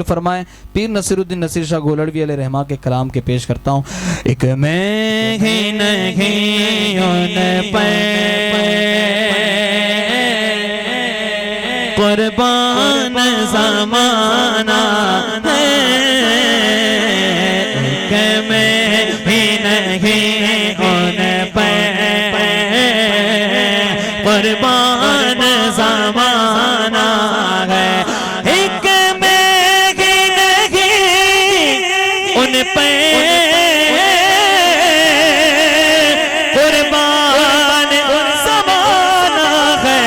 فرمائیں پیر نصیر الدین نصیر شاہ گولڑوی علیہ رحمہ کے کلام کے پیش کرتا ہوں۔ ایک میں ہی نہیں ان پہ قربان زمانہ ہے، ایک میں ہی نہیں ان پہ قربان زمانہ ہے، ایک قربان زمانہ ہے۔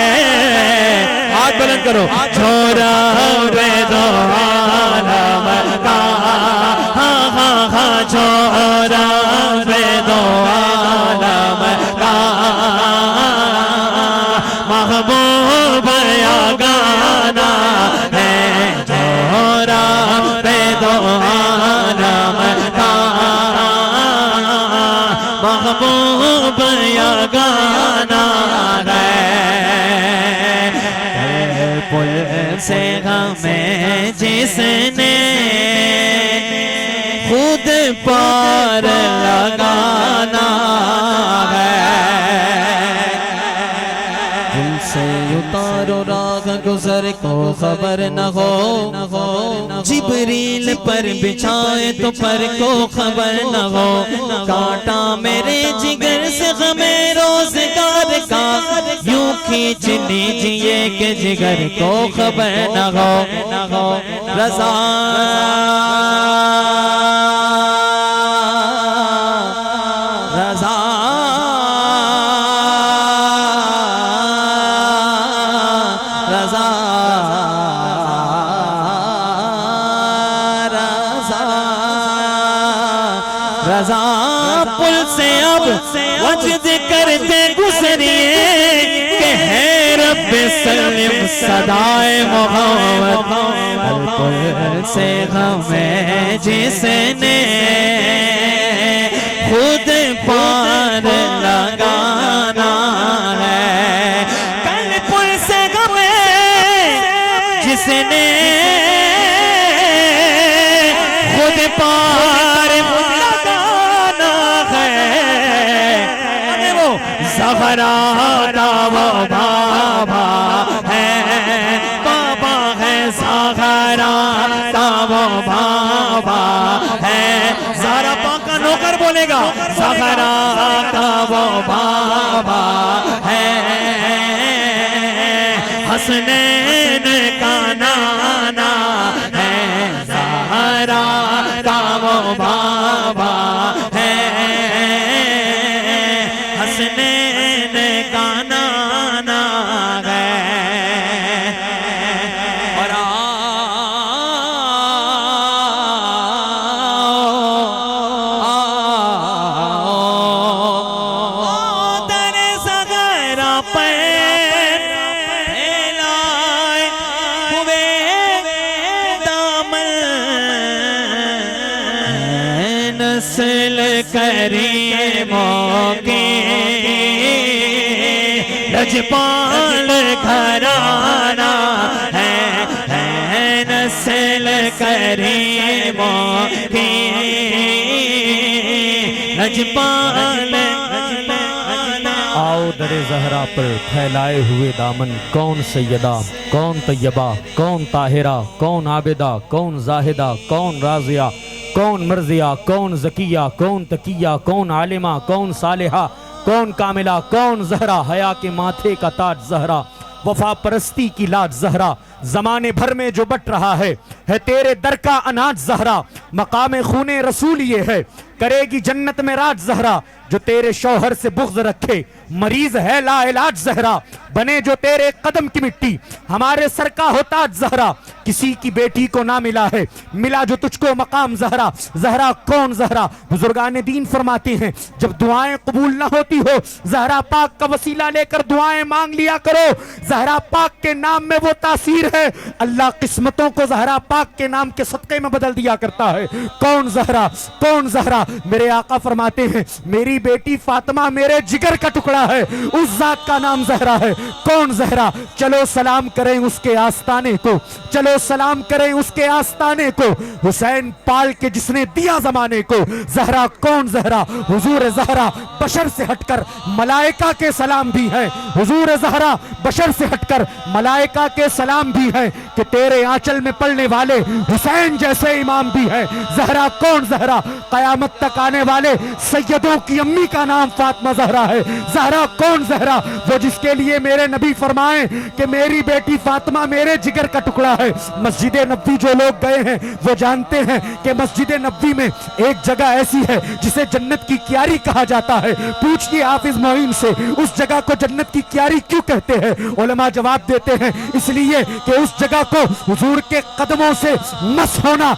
ہاتھ بلند کرو۔ چھوڑا بے دو عالم کا، چھوڑا بے دو عالم کا محبوب یا گانا ہے، چھوڑا بے دو محبوب یا گانا ہے۔ پل سے ہمیں جس نے خود پار لگانا ہے، دل سے اتارو راہ گزر کو خبر نہ ہو، جبریل پر بچھائے تو پر کو خبر نہ ہو، کانٹا میرے جگر سے غمیں روزگار کا یوں کھینچ لیجئے کہ جگر کو خبر نہ ہو۔ رضا رضا پل سے اب وجد کرتے گزریے کہ ہے رب سلم صدائے محمد، پل سے ہمیں جس نے خود پار لگانا ہے، کل پل سے ہمیں جس نے خود پار زہرا کا وہ بابا ہے، بابا ہے زہرا کا وہ بابا ہے، زہرا پاک کا نوکر بولے گا، زہرا کا وہ بابا ہے، حسنین کا نانا ہے، زہرا کا وہ بابا ہے، حسنین کا نانا ہے، اور در زغرا پیر پھیلائے ہوئے دامن، نسل کریموں کی لجپال گھرانا ہے، نسل کریموں کی لجپال گھرانا۔ آؤ در زہرا پر پھیلائے ہوئے دامن، کون سیدہ کون طیبہ کون طاہرہ کون عابدہ کون زاہدہ کون راضیہ کون مرضیہ کون زکیہ کون تقیہ کون عالمہ کون صالحہ کون کاملہ کون زہرا، حیا کے ماتھے کا تاج زہرا، وفا پرستی کی لاج زہرا، زمانے بھر میں جو بٹ رہا ہے تیرے در کا اناج زہرا، مقام خون رسول یہ ہے کرے گی جنت میں راج زہرا، جو تیرے شوہر سے بغض رکھے مریض ہے لا علاج زہرا، بنے جو تیرے قدم کی مٹی ہمارے سر کا ہو تاج زہرا، کسی کی بیٹی کو نہ ملا ہے ملا جو تجھ کو مقام زہرا، زہرا کون زہرا؟ بزرگان دین فرماتے ہیں جب دعائیں قبول نہ ہوتی ہو زہرا پاک کا وسیلہ لے کر دعائیں مانگ لیا کرو، زہرا پاک کے نام میں وہ تاثیر ہے اللہ قسمتوں کو زہرا پاک کے نام کے صدقے میں بدل دیا کرتا ہے۔ کون زہرا؟ کون زہرا؟ میرے آقا فرماتے ہیں میری بیٹی فاطمہ میرے جگر کا ٹکڑا ہے، اس ذات کا نام زہرا ہے۔ کون زہرا؟ چلو سلام کریں اس کے آستانے کو، چلو سلام کریں اس کے آستانے کو، حسین پال کے جس نے دیا زمانے کو۔ زہرا کون زہرا؟ حضور زہرا بشر سے ہٹ کر ملائکہ کے سلام بھی ہے، حضور زہرا بشر سے ہٹ کر ملائکہ کے سلام بھی ہے کہ تیرے آنچل میں پڑھنے والے حسین جیسے امام بھی ہے۔ زہرا کون زہرا؟ قیامت تک آنے والے سیدوں کی امی کا نام فاطمہ زہرا ہے۔ زہرا کون زہرا؟ وہ جس کے لیے میرے نبی فرمائیں کہ میری بیٹی فاطمہ میرے جگر کا ٹکڑا ہے۔ مسجد نبوی جو لوگ گئے ہیں وہ جانتے ہیں کہ مسجد نبوی میں ایک جگہ ایسی ہے جسے جنت کی کیاری کہا جاتا ہے۔ پوچھئے حافظ معین سے اس جگہ کو جنت کی کیاری کیوں کہتے ہیں؟ علماء جواب دیتے ہیں اس لیے کہ اس جگہ کو حضور کے قدموں سے مس ہونا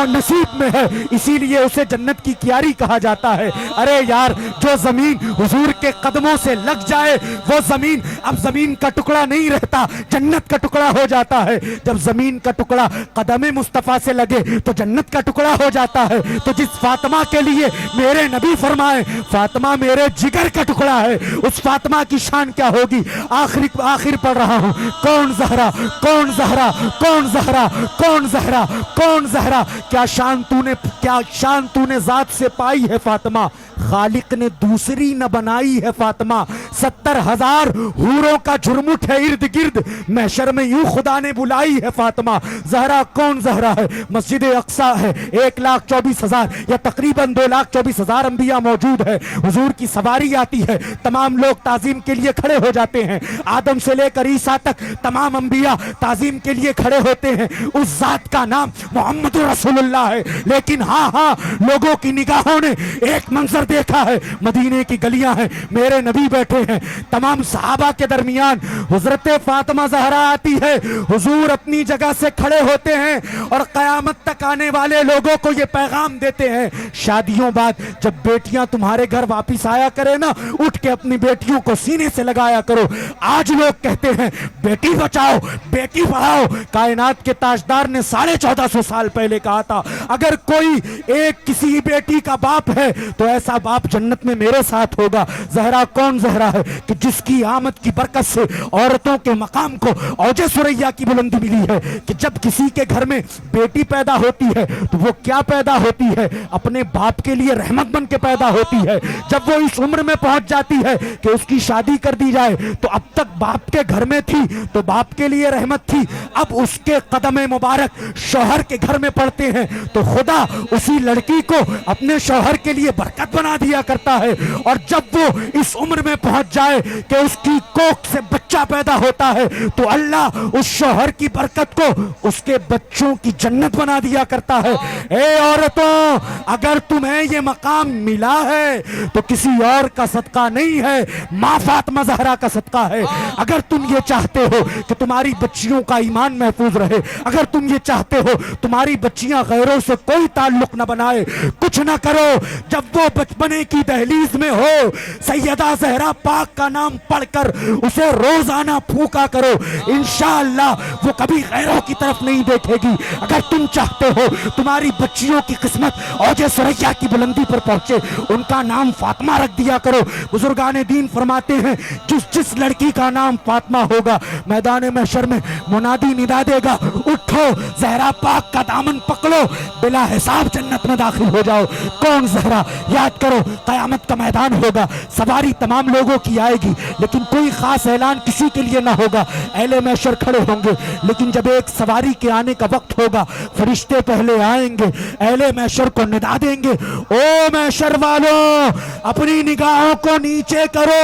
نصیب میں ہے، اسی لیے اسے جنت کی کیاری کہا جاتا ہے۔ ارے یار جو زمین حضور کے قدموں سے لگ جائے وہ زمین اب زمین کا ٹکڑا نہیں رہتا، جنت کا ٹکڑا ہو جاتا ہے۔ جب زمین کا ٹکڑا قدم مصطفیٰ سے لگے تو جنت کا ٹکڑا ہو جاتا ہے۔ تو جس فاطمہ کے لیے میرے نبی فرمائے فاطمہ میرے جگر کا ٹکڑا ہے، اس فاطمہ کی شان کیا ہوگی؟ آخر پڑھ رہا ہوں، کون زہرا؟ کون زہرا؟ کون زہرا؟ کون زہرا؟ کون زہرا؟ کیا شان تو نے ذات سے پائی ہے فاطمہ، خالق نے دوسری نہ بنائی ہے فاطمہ۔ 70,000 حوروں کا جھرمٹ ہے ارد گرد، محشر میں یوں خدا نے بلائی ہے فاطمہ۔ زہرا کون زہرا ہے؟ مسجد اقصیٰ ہے، 1,24,000 یا تقریباً 2,24,000 انبیاء موجود ہے۔ حضور کی سواری آتی ہے، تمام لوگ تعظیم کے لیے کھڑے ہو جاتے ہیں، آدم سے لے کر عیسیٰ تک تمام انبیاء تعظیم کے لیے کھڑے ہوتے ہیں۔ اس ذات کا نام محمد رسول اللہ ہے۔ لیکن ہاں لوگوں کی نگاہوں نے ایک منظر دیکھا ہے، مدینے کی گلیاں ہیں، میرے نبی بیٹھے ہیں، تمام صحابہ کے درمیان حضرت فاطمہ زہرا آتی ہے، حضور اپنی جگہ سے کھڑے ہوتے ہیں اور قیامت تک آنے والے لوگوں کو یہ پیغام دیتے ہیں شادیوں بعد جب بیٹیاں تمہارے گھر واپس آیا کرے نا، اٹھ کے اپنی بیٹیوں کو سینے سے لگایا کرو۔ آج لوگ کہتے ہیں بیٹی بچاؤ بیٹی پڑھاؤ، کائنات کے تاجدار نے 1450 سال پہلے کہا تھا اگر کوئی ایک کسی بیٹی کا باپ ہے تو ایسا باپ جنت میں میرے ساتھ ہوگا۔ زہرا کون زہرا ہے کہ جس کی آمد کی برکت سے عورتوں کے مقام کو اوج ثریا کی بلندی ملی ہے کہ جب کسی کے گھر میں بیٹی پیدا ہوتی ہے تو وہ کیا پیدا ہوتی ہے؟ اپنے باپ کے لیے رحمت بن کے پیدا ہوتی ہے۔ جب وہ اس عمر میں پہنچ جاتی ہے کہ اس کی شادی کر دی جائے تو اب تک باپ کے گھر میں تھی تو باپ کے لیے رحمت تھی، اب اس کے قدم مبارک شوہر کے گھر میں پڑتے ہیں تو خدا اسی لڑکی کو اپنے شوہر کے لیے برکت بنا دیا کرتا ہے۔ اور جب وہ اس عمر میں پہنچ جائے کہ اس کی کوکھ سے بچہ پیدا ہوتا ہے تو اللہ اس شوہر کی برکت کو اس کے بچوں کی جنت بنا دیا کرتا ہے۔ اے عورتوں، اگر تمہیں یہ مقام ملا ہے تو کسی اور کا صدقہ نہیں ہے، ماں فاطمہ زہرا کا صدقہ ہے۔ اگر تم یہ چاہتے ہو کہ تمہاری بچیوں کا ایمان محفوظ رہے، اگر تم یہ چاہتے ہو تمہاری بچیاں غیروں سے کوئی تعلق نہ بنائے، کچھ نہ کرو، جب وہ بچپنے کی دہلیز میں ہو سیدہ زہرا پاک کا نام پڑھ کر اسے روزانہ پھونکا کرو، انشاءاللہ وہ کبھی غیروں کی طرف نہیں دیکھے گی۔ اگر تم چاہتے ہو تمہاری بچیوں کی قسمت اوج ثریا کی بلندی پر پہنچے، ان کا نام فاطمہ رکھ دیا کرو۔ بزرگان دین فرماتے ہیں جس لڑکی کا نام فاطمہ ہوگا میدان محشر میں منادی ندا دے گا، اٹھو زہرا پاک کا دامن پکڑو، بلا حساب جنت میں داخل ہو جاؤ۔ کون زہرا؟ یاد کرو قیامت کا میدان ہوگا، سواری تمام لوگوں کی آئے گی لیکن کوئی خاص اعلان کسی کے لیے نہ ہوگا، اہل محشر کھڑے ہوں گے، لیکن جب ایک سواری کے آنے کا وقت ہوگا فرشتے پہلے آئیں گے، اہل محشر کو ندا دیں گے، او محشر والوں اپنی نگاہوں کو نیچے کرو۔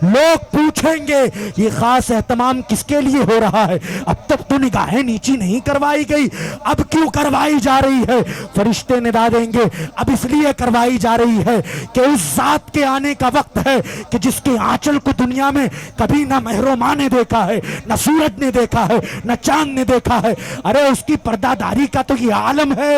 لوگ پوچھیں گے یہ خاص اہتمام کس کے لیے ہو رہا ہے؟ اب تک تو نگاہیں نیچی نہیں کروائی گئی، اب کیوں کروائی جا رہی ہے؟ فرشتے ندا دیں گے اب اس لیے کروائی جا رہی ہے کہ اس ذات کے آنے کا وقت ہے کہ جس کے آنچل کو دنیا میں کبھی نہ مہر و ماں نے دیکھا ہے، نہ سورج نے دیکھا ہے، نہ چاند نے دیکھا ہے۔ ارے اس کی پردہ داری کا تو یہ عالم ہے،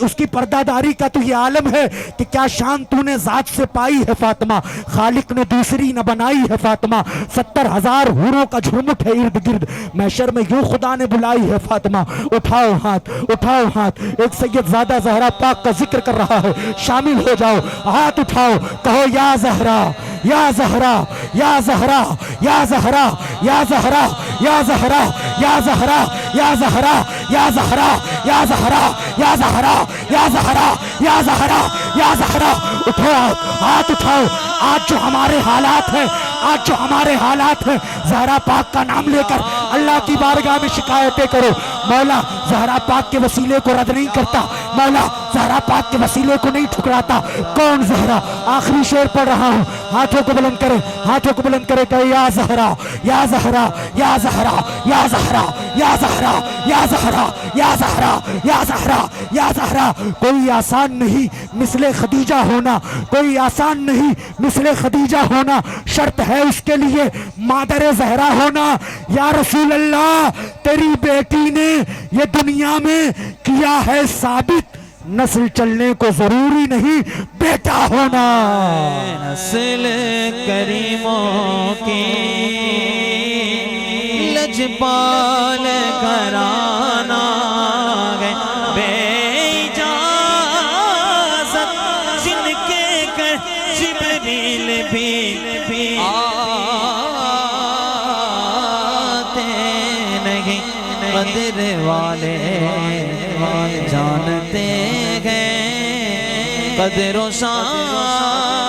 اس کی پردہ داری کا تو یہ عالم ہے کہ کیا شان تو نے ذات سے پائی ہے فاطمہ، خالق نے دوسری نہ بنائی ہے فاطمہ، 70,000 حوروں کا جھرمٹ ہے ارد گرد، محشر میں یوں خدا نے بلائی ہے فاطمہ۔ اٹھاؤ ہاتھ، اٹھاؤ ہاتھ، ایک سید زادہ زہرا پاک کا ذکر کر رہا ہے، شامل ہو جاؤ، ہاتھ اٹھاؤ، کہو یا زہرا یا زہرا یا زہرا یا زہرا یا زہرا یا زہرا یا زہرا یا زہرا یا زہرا یا زہرا یا زہرا یا زہرا یا زہرا یا زہرا۔ اٹھو ہاتھ اٹھاؤ، آج جو ہمارے حالات ہیں، آج جو ہمارے حالات ہیں، زہرا پاک کا نام لے کر اللہ کی بارگاہ میں شکایتیں کرو۔ مولا زہرا پاک کے وسیلے کو رد نہیں کرتا، مولا زہرا پاک کے وسیلے کو نہیں ٹھکراتا۔ کون زہرا؟ آخری شعر پڑھ رہا ہوں، ہاتھوں کو بلند کرے، ہاتھوں کو بلند کرے کہ یا زہرا یا زہرا یا زہرا یا زہرا یا زہرا یا زہرا یا زہرا یا زہرا یا زہرا۔ کوئی آسان نہیں مثل خدیجہ ہونا، کوئی آسان نہیں مثل خدیجہ ہونا، شرط ہے اس کے لیے مادر زہرا ہونا۔ یا رسول اللہ تیری بیٹی نے یہ دنیا میں کیا ہے ثابت، نسل چلنے کو ضروری نہیں بیٹا ہونا۔ نسل کریموں کی لجپال گھرانہ ہے، بے اجازت جن کے گھر جبریل بھی آتے نہیں، قدر والے جانتے ہیں قدر و شان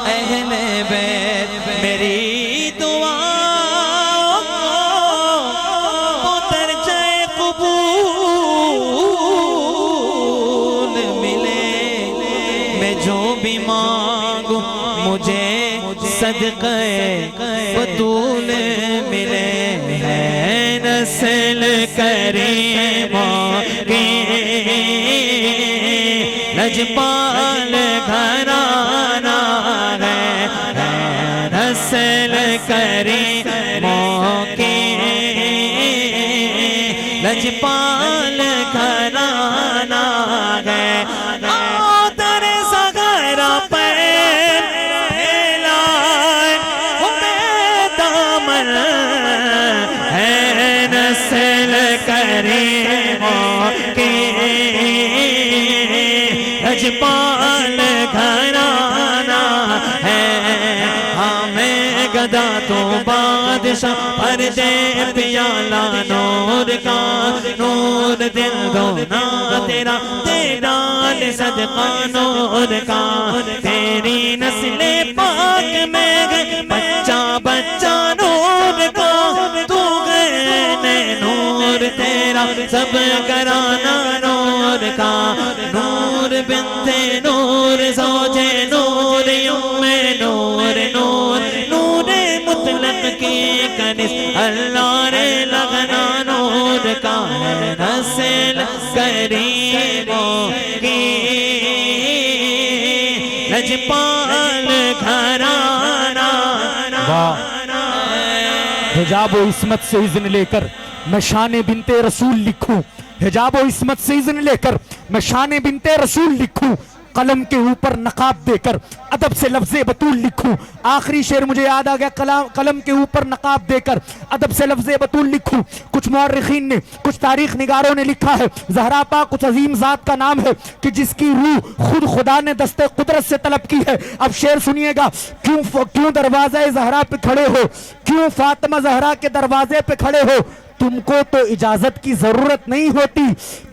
اہل بیت۔ میری دعا کو درجہ قبول ملے، میں جو بھی مانگوں مجھے صدقے بطول ملے۔ ہے نسل کریموں کی لجپال گھرانہ ہے، نسل کریموں کی لجپال گھرانہ ہے۔ آدر زغرا پر پھیلائے ہوئے دامن ہے، نسل کریموں کی لجپال گھرانہ ہے۔ ہمیں گدا تو بادشاہ پردے پیالہ نور کا، نور دل دونا تیرا، تیرا صدقہ نور کا۔ تیری نسل پاک میں گئے بچہ بچہ نور کا، تو گئے نور تیرا سب گھرانہ نور کا۔ نور بنت نور زوجے نور ام نور، نور نور مطلق کی کنس اللہ رے لغنا نور کا ہے، نسل کریموں کی لجپال گھرانہ۔ حجاب و عصمت سے اذن لے کر میں شان بنت رسول لکھوں، حجاب و عصمت سے اذن لے کر میں شان بنت رسول لکھوں، قلم کے اوپر نقاب دے کر ادب سے لفظ بطول لکھوں۔ آخری شعر مجھے یاد آ گیا، قلم کے اوپر نقاب دے کر ادب سے لفظ بطول لکھوں۔ کچھ مورخین نے، کچھ تاریخ نگاروں نے لکھا ہے زہرا پاک کچھ عظیم ذات کا نام ہے کہ جس کی روح خود خدا نے دست قدرت سے طلب کی ہے۔ اب شعر سنیے گا، کیوں دروازہ زہرا پہ کھڑے ہو، کیوں فاطمہ زہرا کے دروازے پہ کھڑے ہو، تم کو تو اجازت کی ضرورت نہیں ہوتی۔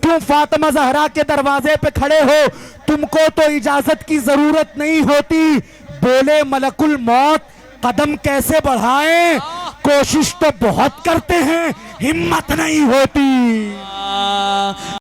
کیوں فاطمہ زہرا کے دروازے پہ کھڑے ہو، تم کو تو اجازت کی ضرورت نہیں ہوتی۔ بولے ملک الموت قدم کیسے بڑھائیں، کوشش تو بہت کرتے ہیں ہمت نہیں ہوتی۔